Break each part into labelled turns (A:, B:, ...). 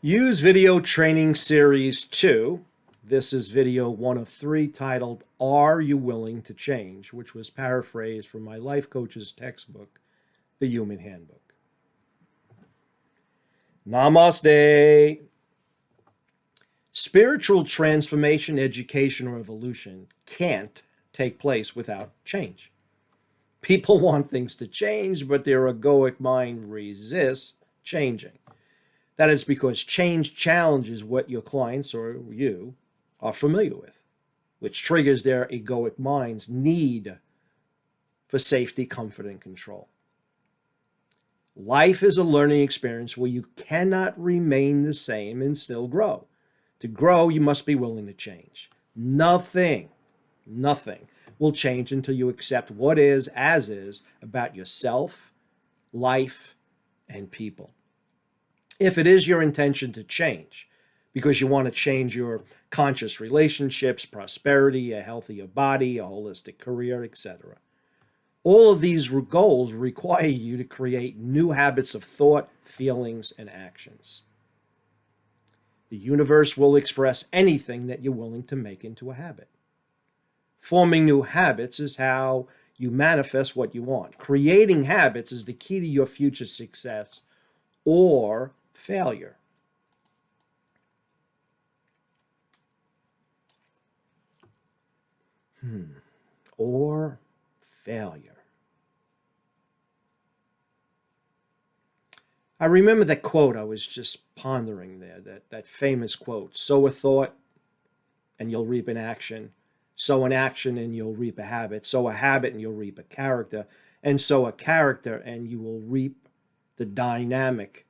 A: Use Video Training Series 2. This is video 1 of 3 titled, Are You Willing to Change? Which was paraphrased from my life coach's textbook, The Human Handbook. Namaste. Spiritual transformation, education, or evolution can't take place without change. People want things to change, but their egoic mind resists changing. That is because change challenges what your clients or you are familiar with, which triggers their egoic mind's need for safety, comfort, and control. Life is a learning experience where you cannot remain the same and still grow. To grow, you must be willing to change. Nothing will change until you accept what is as is about yourself, life, and people. If it is your intention to change, because you want to change your conscious relationships, prosperity, a healthier body, a holistic career, etc., all of these goals require you to create new habits of thought, feelings, and actions. The universe will express anything that you're willing to make into a habit. Forming new habits is how you manifest what you want. Creating habits is the key to your future success or failure. Or failure. I remember that quote I was just pondering there, that famous quote, sow a thought and you'll reap an action, sow an action and you'll reap a habit, sow a habit and you'll reap a character, and sow a character and you will reap the dynamic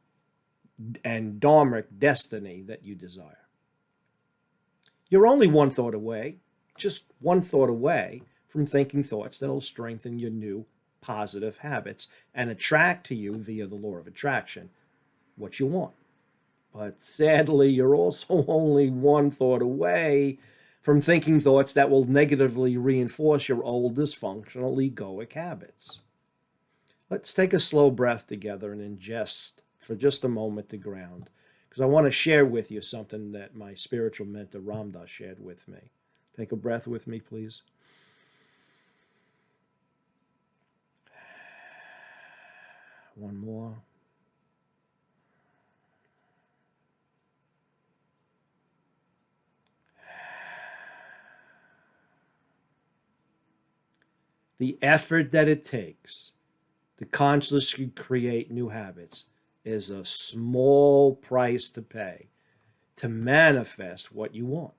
A: and dharmic destiny that you desire. You're only one thought away, just one thought away from thinking thoughts that'll strengthen your new positive habits and attract to you via the law of attraction what you want. But sadly, you're also only one thought away from thinking thoughts that will negatively reinforce your old dysfunctional egoic habits. Let's take a slow breath together and ingest for just a moment to ground, because I want to share with you something that my spiritual mentor Ramdas shared with me. Take a breath with me, please. One more. The effort that it takes to consciously create new habits is a small price to pay to manifest what you want.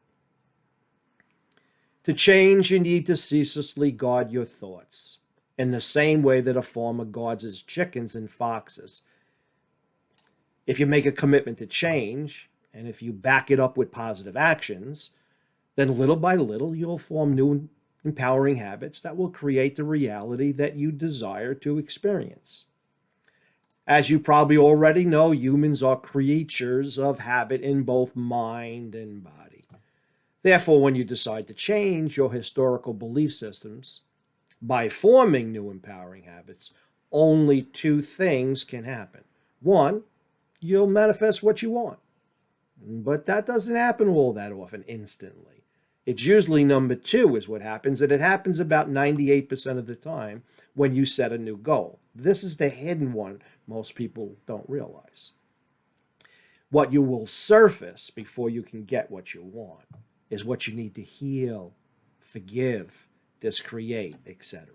A: To change, you need to ceaselessly guard your thoughts in the same way that a farmer guards his chickens and foxes. If you make a commitment to change, and if you back it up with positive actions, then little by little you'll form new empowering habits that will create the reality that you desire to experience. As you probably already know, humans are creatures of habit in both mind and body. Therefore, when you decide to change your historical belief systems by forming new empowering habits, only two things can happen. One, you'll manifest what you want. But that doesn't happen all that often instantly. It's usually number two is what happens, and it happens about 98% of the time when you set a new goal. This is the hidden one most people don't realize. What you will surface before you can get what you want is what you need to heal, forgive, discreate, etc.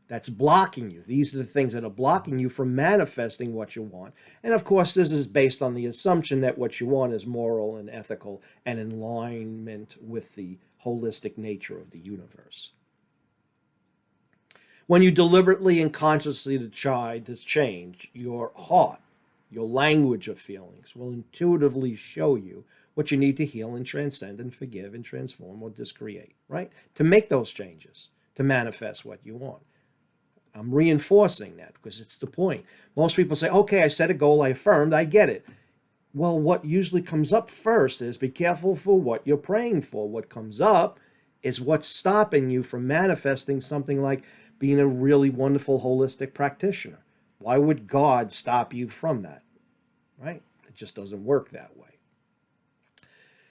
A: That's blocking you. These are the things that are blocking you from manifesting what you want. And of course, this is based on the assumption that what you want is moral and ethical and in alignment with the holistic nature of the universe. When you deliberately and consciously decide to change, your heart, your language of feelings will intuitively show you what you need to heal and transcend and forgive and transform or discreate, right? To make those changes, to manifest what you want. I'm reinforcing that because it's the point. Most people say, okay, I set a goal, I affirmed, I get it. Well, what usually comes up first is be careful for what you're praying for. What comes up is what's stopping you from manifesting something like being a really wonderful holistic practitioner. Why would God stop you from that? Right? It just doesn't work that way.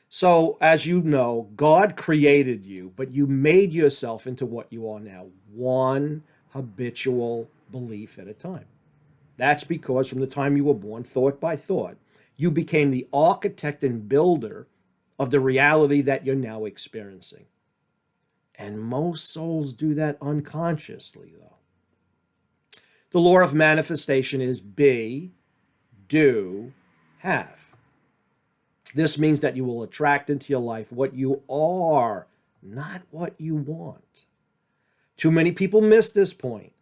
A: So, as you know, God created you, but you made yourself into what you are now, one habitual belief at a time. That's because from the time you were born, thought by thought, you became the architect and builder of the reality that you're now experiencing. And most souls do that unconsciously, though. The law of manifestation is be, do, have. This means that you will attract into your life what you are, not what you want. Too many people miss this point.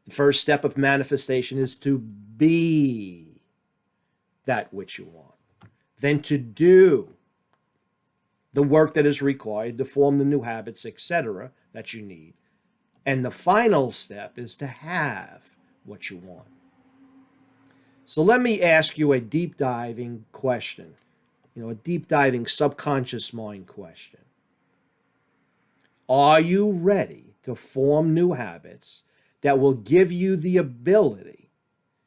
A: The first step of manifestation is to be that which you want, then to do the work that is required to form the new habits, etc., that you need. And the final step is to have what you want. So let me ask you a deep diving question, a deep diving subconscious mind question. Are you ready to form new habits that will give you the ability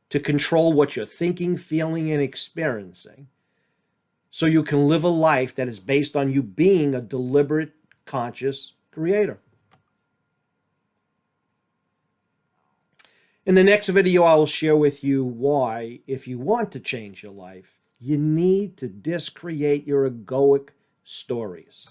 A: to control what you're thinking, feeling, and experiencing so you can live a life that is based on you being a deliberate, conscious creator? In the next video, I will share with you why, if you want to change your life, you need to discreate your egoic stories.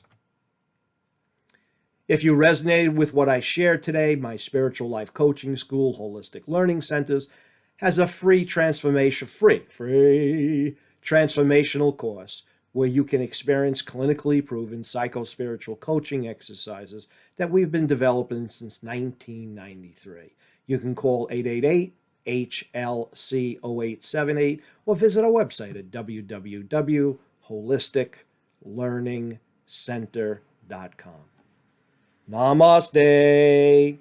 A: If you resonated with what I shared today, my Spiritual Life Coaching School, Holistic Learning Centers, has a free transformational course where you can experience clinically proven psycho-spiritual coaching exercises that we've been developing since 1993. You can call 888-HLC-0878 or visit our website at www.holisticlearningcenter.com. Namaste.